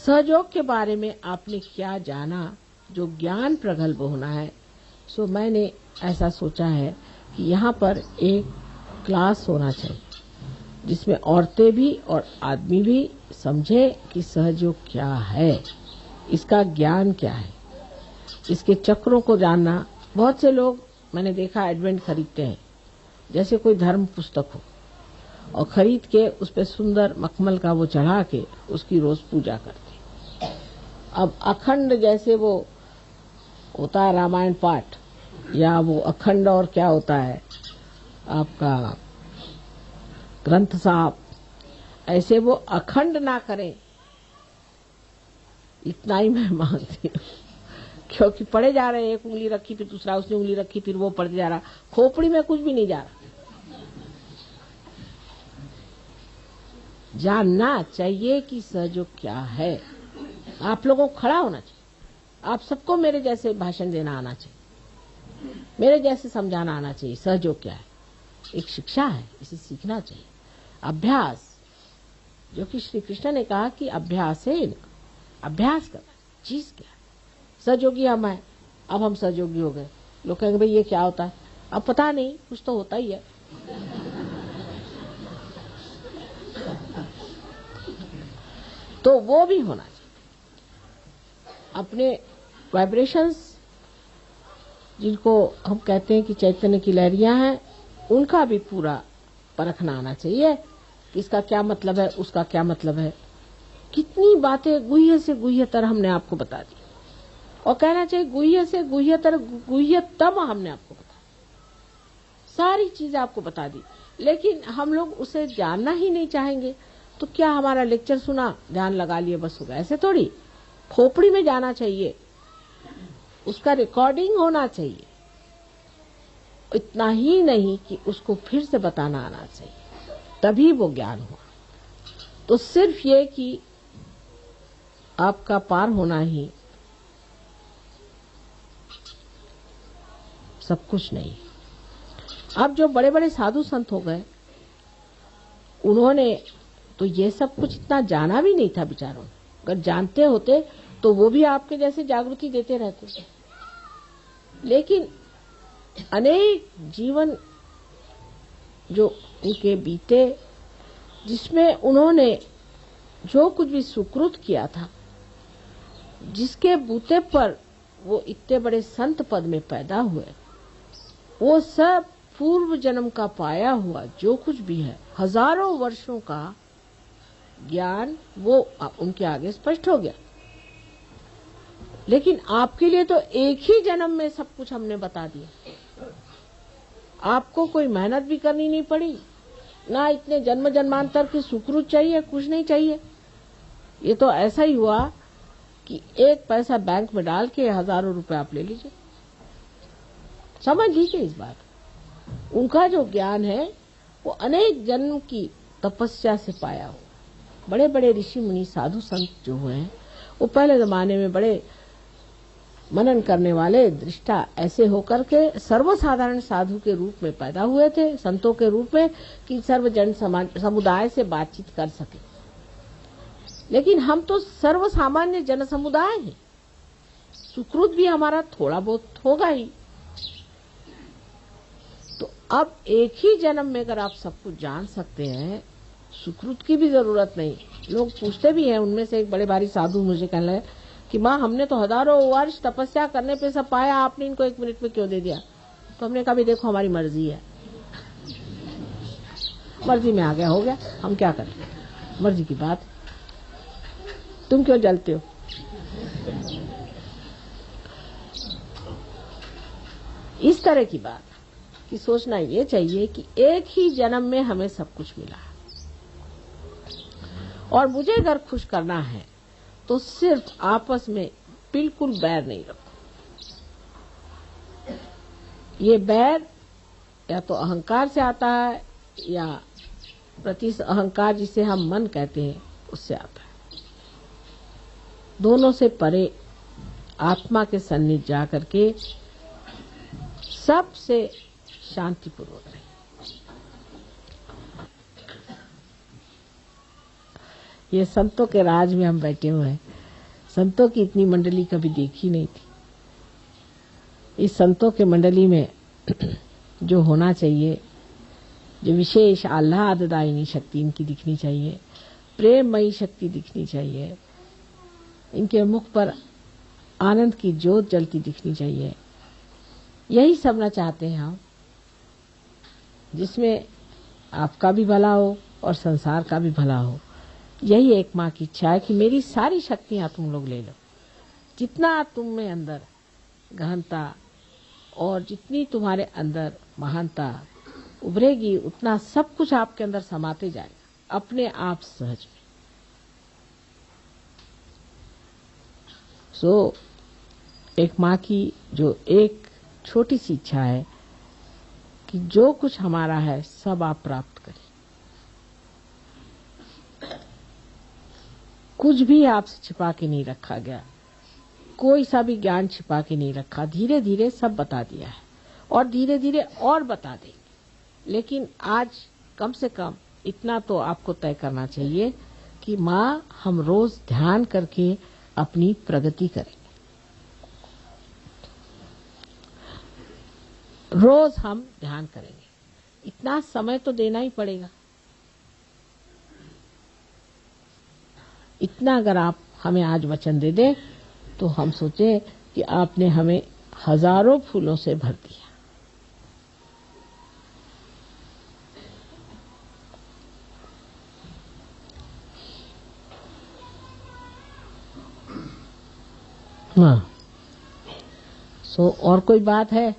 सहयोग के बारे में आपने क्या जाना, जो ज्ञान प्रगल्भ होना है। सो मैंने ऐसा सोचा है कि यहाँ पर एक क्लास होना चाहिए जिसमें औरतें भी और आदमी भी समझे कि सहयोग क्या है, इसका ज्ञान क्या है, इसके चक्रों को जानना। बहुत से लोग मैंने देखा एडवेंट खरीदते हैं, जैसे कोई धर्म पुस्तक हो, और खरीद के उस पे सुंदर मखमल का वो चढ़ा के उसकी रोज पूजा करते। अब अखंड जैसे वो होता है रामायण पाठ, या वो अखंड और क्या होता है आपका ग्रंथ साहब, ऐसे वो अखंड ना करें, इतना ही मैं मानती हूँ। क्योंकि पढ़े जा रहे हैं, एक उंगली रखी फिर दूसरा, उसने उंगली रखी फिर वो पढ़ते जा रहा, खोपड़ी में कुछ भी नहीं जा रहा। जानना चाहिए कि सहयोग क्या है। आप लोगों को खड़ा होना चाहिए, आप सबको मेरे जैसे भाषण देना आना चाहिए, मेरे जैसे समझाना आना चाहिए। सहयोग क्या है, एक शिक्षा है, इसे सीखना चाहिए। अभ्यास, जो कि श्री कृष्ण ने कहा कि अभ्यास है, अभ्यास करना। चीज क्या है, सहयोगी हम हैं, अब हम सहयोगी हो गए। लोग कहेंगे भाई ये क्या होता है, अब पता नहीं, कुछ तो होता ही है। तो वो भी होना चाहिए। अपने वाइब्रेशंस, जिनको हम कहते हैं कि चैतन्य की लहरियां हैं, उनका भी पूरा परखना आना चाहिए कि इसका क्या मतलब है, उसका क्या मतलब है। कितनी बातें गुह्य से गुह्यतर हमने आपको बता दी, और कहना चाहिए गुह्य से गुह्यतर गुह्यतम हमने आपको बता दी, सारी चीजें आपको बता दी। लेकिन हम लोग उसे जानना ही नहीं चाहेंगे। तो क्या हमारा लेक्चर सुना, ध्यान लगा लिए, बस हो गया, ऐसे थोड़ी। खोपड़ी में जाना चाहिए, उसका रिकॉर्डिंग होना चाहिए। इतना ही नहीं कि उसको फिर से बताना आना चाहिए, तभी वो ज्ञान हुआ। तो सिर्फ ये कि आपका पार होना ही सब कुछ नहीं। अब जो बड़े बड़े साधु संत हो गए, उन्होंने तो ये सब कुछ इतना जाना भी नहीं था बेचारों ने। अगर जानते होते तो वो भी आपके जैसे जागृति देते रहते। लेकिन अनेक जीवन जो उनके बीते, जिसमें उन्होंने जो कुछ भी सुकृत किया था, जिसके बूते पर वो इतने बड़े संत पद में पैदा हुए, वो सब पूर्व जन्म का पाया हुआ जो कुछ भी है, हजारों वर्षों का ज्ञान, वो उनके आगे स्पष्ट हो गया। लेकिन आपके लिए तो एक ही जन्म में सब कुछ हमने बता दिया। आपको कोई मेहनत भी करनी नहीं पड़ी, ना इतने जन्म जन्मांतर की सुकृत चाहिए, कुछ नहीं चाहिए। ये तो ऐसा ही हुआ कि एक पैसा बैंक में डाल के हजारों रुपए आप ले लीजिए। समझ लीजिए इस बात। उनका जो ज्ञान है वो अनेक जन्म की तपस्या से पाया हो। बड़े बड़े ऋषि मुनि साधु संत जो हुए हैं, वो पहले जमाने में बड़े मनन करने वाले दृष्टा ऐसे होकर के सर्वसाधारण साधु के रूप में पैदा हुए थे, संतों के रूप में, कि सर्वजन समुदाय से बातचीत कर सके। लेकिन हम तो सर्वसामान्य जन समुदाय हैं, सुकृत भी हमारा थोड़ा बहुत होगा ही। तो अब एक ही जन्म में अगर आप सब कुछ जान सकते हैं, सुकृत की भी जरूरत नहीं। लोग पूछते भी हैं, उनमें से एक बड़े भारी साधु मुझे कहने लगे कि माँ हमने तो हजारों वर्ष तपस्या करने पे सब पाया, आपने इनको 1 मिनट में क्यों दे दिया। तो हमने कहा भी देखो हमारी मर्जी है, मर्जी में आ गया हो गया, हम क्या करें, मर्जी की बात। तुम क्यों जलते हो। इस तरह की बात कि सोचना ये चाहिए कि एक ही जन्म में हमें सब कुछ मिला है, और मुझे अगर खुश करना है तो सिर्फ आपस में बिल्कुल बैर नहीं रखो। ये बैर या तो अहंकार से आता है, या प्रति अहंकार जिसे हम मन कहते हैं उससे आता है। दोनों से परे आत्मा के सन्निध जा करके सबसे शांतिपूर्वक रहे। ये संतों के राज में हम बैठे हुए हैं, संतों की इतनी मंडली कभी देखी नहीं थी। इस संतों के मंडली में जो होना चाहिए, जो विशेष आह्लाददायिनी शक्ति इनकी दिखनी चाहिए, प्रेममयी शक्ति दिखनी चाहिए, इनके मुख पर आनंद की ज्योत जलती दिखनी चाहिए। यही सबना चाहते हैं हम, जिसमें आपका भी भला हो और संसार का भी भला हो। यही एक माँ की इच्छा है कि मेरी सारी शक्तियां तुम लोग ले लो। जितना तुम में अंदर गहनता और जितनी तुम्हारे अंदर महानता उभरेगी, उतना सब कुछ आपके अंदर समाते जाएगा अपने आप सहज में। सो एक माँ की जो एक छोटी सी इच्छा है कि जो कुछ हमारा है सब आप प्राप्त करें। कुछ भी आपसे छिपा के नहीं रखा गया, कोई सा भी ज्ञान छिपा के नहीं रखा। धीरे धीरे सब बता दिया है और धीरे धीरे और बता देंगे। लेकिन आज कम से कम इतना तो आपको तय करना चाहिए कि माँ, हम रोज ध्यान करके अपनी प्रगति करेंगे। रोज हम ध्यान करेंगे, इतना समय तो देना ही पड़ेगा। इतना अगर आप हमें आज वचन दे दें तो हम सोचें कि आपने हमें हजारों फूलों से भर दिया। हाँ, सो और कोई बात है?